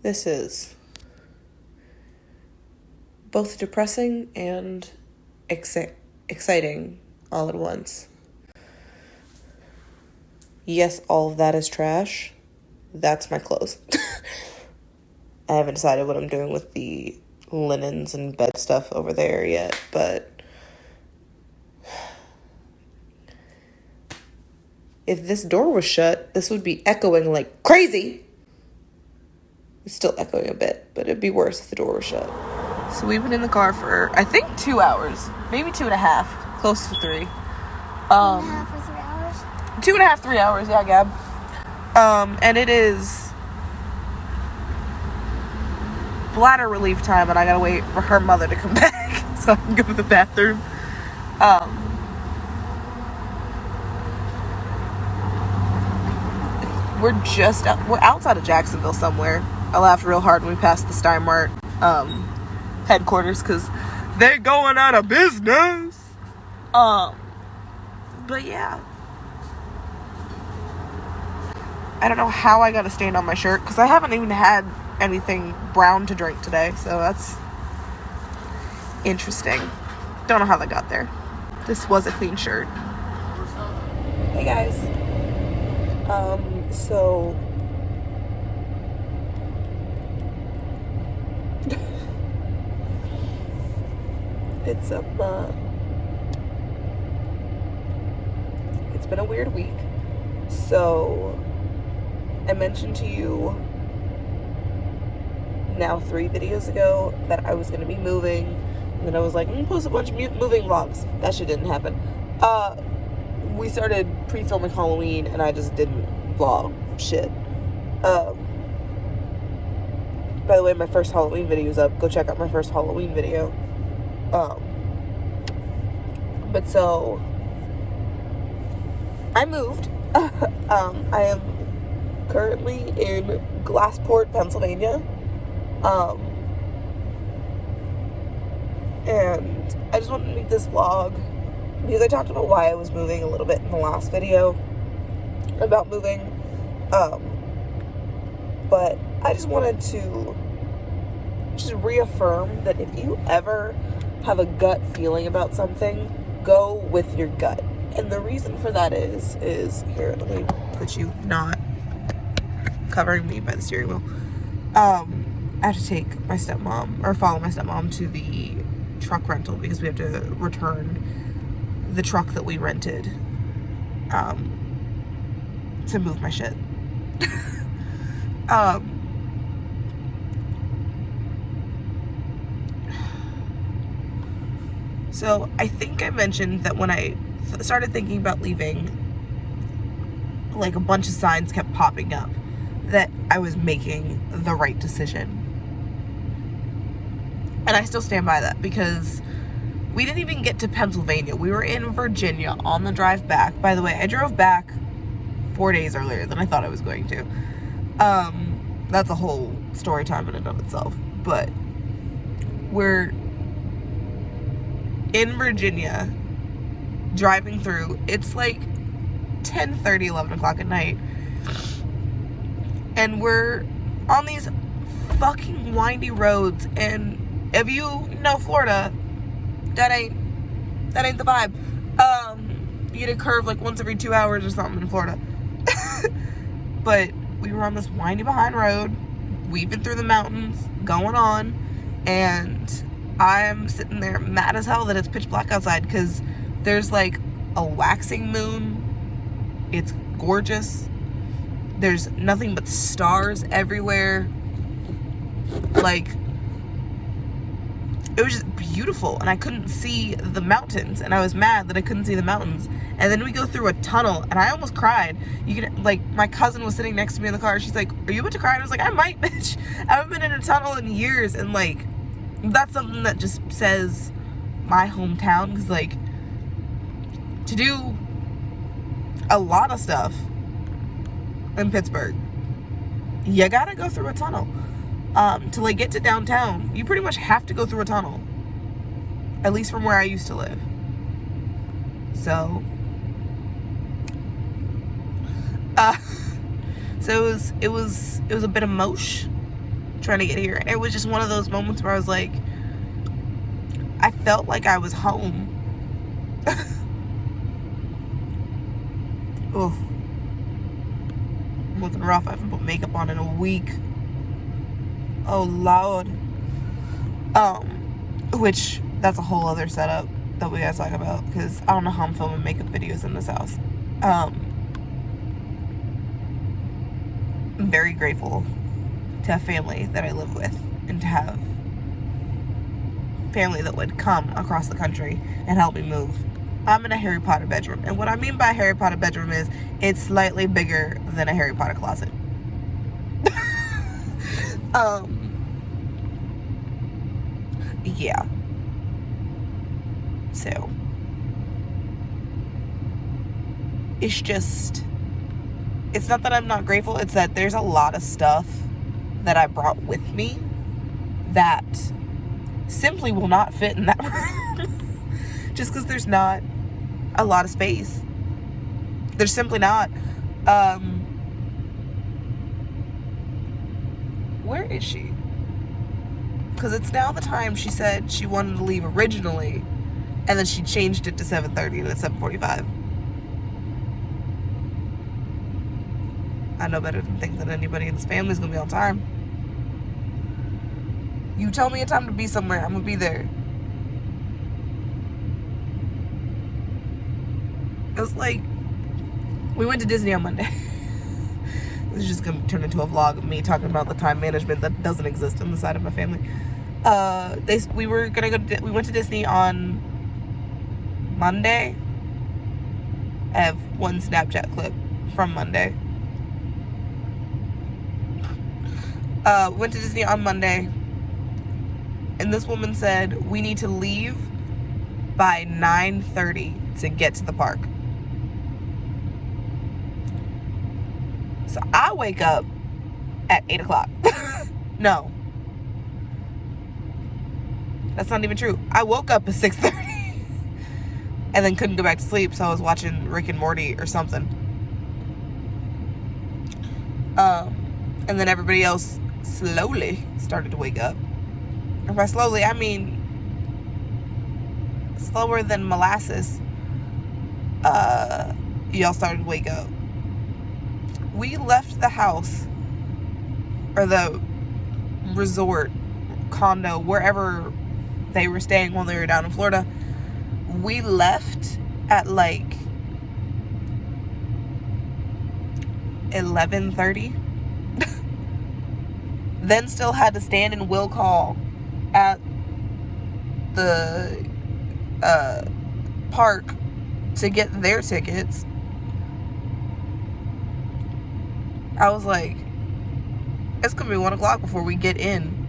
This is both depressing and exciting all at once. Yes, all of that is trash. That's my clothes. I haven't decided what I'm doing with the linens and bed stuff over there yet, but if this door was shut, this would be echoing like crazy. It's still echoing a bit, but it'd be worse if the door was shut. So we've been in the car for, I think, 2 hours. Maybe 2.5. Close to 3. 2.5 or 3 hours? 2.5, 3 hours, yeah, Gab. And it is bladder relief time, and I gotta wait for her mother to come back so I can go to the bathroom. We're outside of Jacksonville somewhere. I laughed real hard when we passed the Steinmart headquarters because they're going out of business. But yeah, I don't know how I got a stain on my shirt because I haven't even had anything brown to drink today, so that's interesting. Don't know how that got there. This was a clean shirt. Hey guys. So it's been a weird week. So I mentioned to you now 3 videos ago that I was going to be moving, and then I was like, I'm going to post a bunch of moving vlogs. That shit didn't happen. We started pre-filming Halloween, and I just didn't vlog shit. By the way, my first Halloween video is up. Go check out my first Halloween video. But so I moved. I am currently in Glassport, Pennsylvania. And I just wanted to make this vlog because I talked about why I was moving a little bit in the last video about moving. But I just wanted to just reaffirm that if you ever have a gut feeling about something, go with your gut. And the reason for that is here, let me put you not covering me by the steering wheel. I have to take my stepmom, or follow my stepmom to the truck rental because we have to return the truck that we rented to move my shit. So I think I mentioned that when I started thinking about leaving, like a bunch of signs kept popping up that I was making the right decision. And I still stand by that because we didn't even get to Pennsylvania. We were in Virginia on the drive back. By the way, I drove back 4 days earlier than I thought I was going to. That's a whole story time in and of itself. But we're in Virginia driving through. It's like 10:30, 11 o'clock at night. And we're on these fucking windy roads. And if you know Florida, that ain't the vibe. You get a curve like once every 2 hours or something in Florida. But we were on this windy behind road, weaving through the mountains, going on, and I'm sitting there mad as hell that it's pitch black outside because there's like a waxing moon. It's gorgeous. There's nothing but stars everywhere. Like, it was just beautiful, and I couldn't see the mountains, and I was mad that I couldn't see the mountains. And then we go through a tunnel, and I almost cried. You can, like, my cousin was sitting next to me in the car. She's like, "Are you about to cry?" And I was like, "I might, bitch. I haven't been in a tunnel in years." And like, that's something that just says my hometown, because like, to do a lot of stuff in Pittsburgh, you gotta go through a tunnel. To like get to downtown, you pretty much have to go through a tunnel, at least from where I used to live. So it was a bit of mosh. trying to get here. And it was just one of those moments where I was like, I felt like I was home. Oh, I'm looking rough. I haven't put makeup on in a week. Oh Lord. Which that's a whole other setup that we gotta talk about, because I don't know how I'm filming makeup videos in this house. I'm very grateful to have family that I live with, and to have family that would come across the country and help me move. I'm in a Harry Potter bedroom, and what I mean by Harry Potter bedroom is it's slightly bigger than a Harry Potter closet. Yeah. So it's just, it's not that I'm not grateful, it's that there's a lot of stuff that I brought with me that simply will not fit in that room. Just because there's not a lot of space. There's simply not. Where is she? Because it's now the time she said she wanted to leave originally, and then she changed it to 7:30 and it's 7:45. I know better than think that anybody in this family is going to be on time. You tell me a time to be somewhere, I'm going to be there. It was like, we went to Disney on Monday. This is just going to turn into a vlog of me talking about the time management that doesn't exist on the side of my family. We went to Disney on Monday. I have one Snapchat clip from Monday. Went to Disney on Monday, and this woman said we need to leave by 9:30 to get to the park. So I wake up at 8 o'clock. No, that's not even true. I woke up at 6:30 and then couldn't go back to sleep, so I was watching Rick and Morty or something. And then everybody else slowly started to wake up. And by slowly, I mean slower than molasses. Y'all started to wake up. We left the house, or the resort, condo, wherever they were staying while they were down in Florida. We left at like 11:30. Then still had to stand in will call at the park to get their tickets. I was like, it's gonna be 1 o'clock before we get in.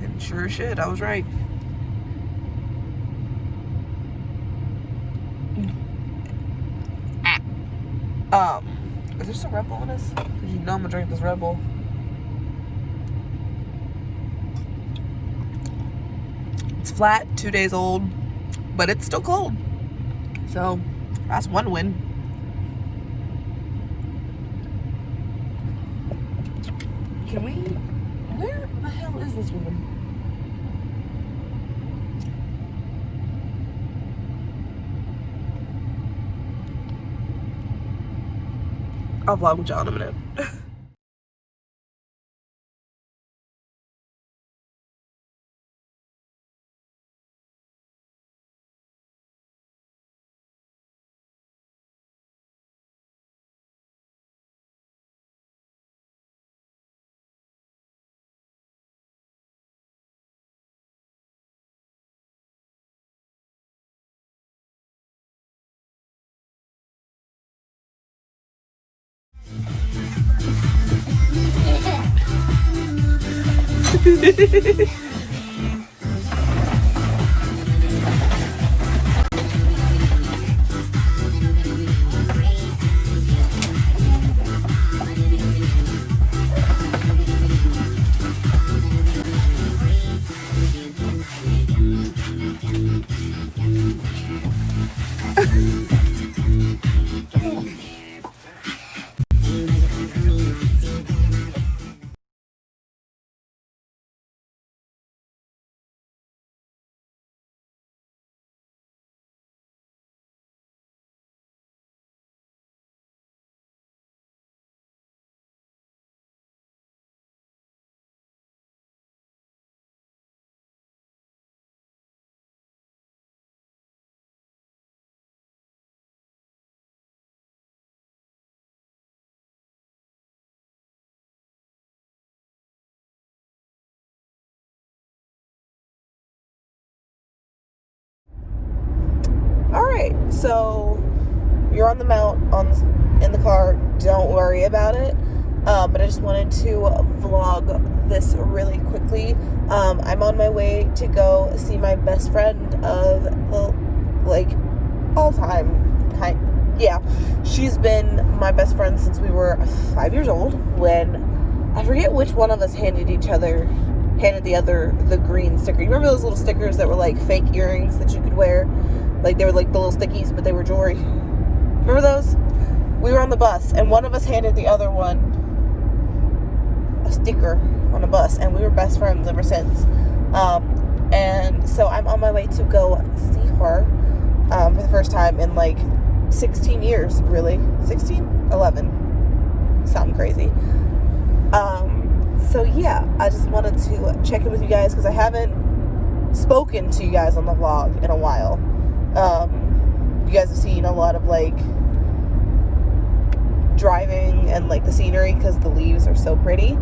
And sure as shit, I was right. Is there some Red Bull in this? Because you know I'm gonna drink this Red Bull. It's flat, 2 days old, but it's still cold. So that's one win. Can we, where the hell is this woman? I'll vlog with y'all in a minute. So you're on the mount in the car. Don't worry about it. But I just wanted to vlog this really quickly. I'm on my way to go see my best friend of all time. Yeah, she's been my best friend since we were 5 years old. When I forget which one of us handed the other the green sticker. You remember those little stickers that were like fake earrings that you could wear? Like they were like the little stickies, but they were jewelry. Remember those? We were on the bus, and one of us handed the other one a sticker on a bus, and we were best friends ever since. And so I'm on my way to go see her for the first time in like 16 years, really. 16? 11. Something crazy. So yeah, I just wanted to check in with you guys because I haven't spoken to you guys on the vlog in a while. You guys have seen a lot of like driving and like the scenery because the leaves are so pretty.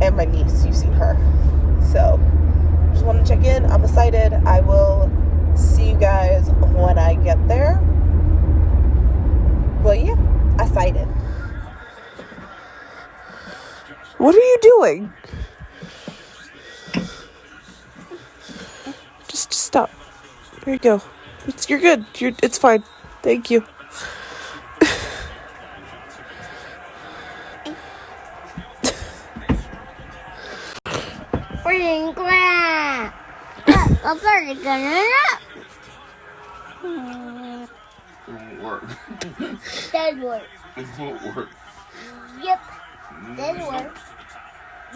And my niece, you've seen her. So just want to check in. I'm excited. I will see you guys when I get there. Well, yeah, excited. What are you doing? Just stop. There you go. You're good. It's fine. Thank you. It won't work. That work. It won't work. Yep. That work.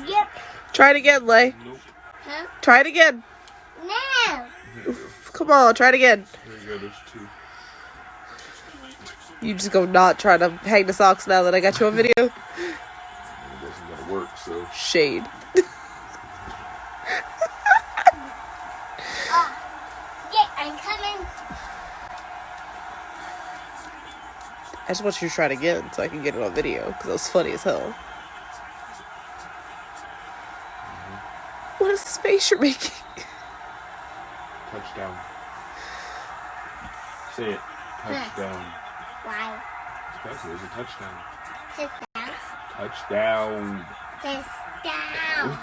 Yep. Try it again, Lay. Nope. Huh? Try it again. No. Come on, try it again. There you go, there's two. You just go not try to hang the socks now that I got you on video. It wasn't gonna work, so. Shade. Yeah, I'm coming. I just want you to try it again so I can get it on video because it was funny as hell. What is this face you're making? Touchdown. Say it. Touchdown. Why? Because there's a touchdown. Sit down. Touchdown. Sit down.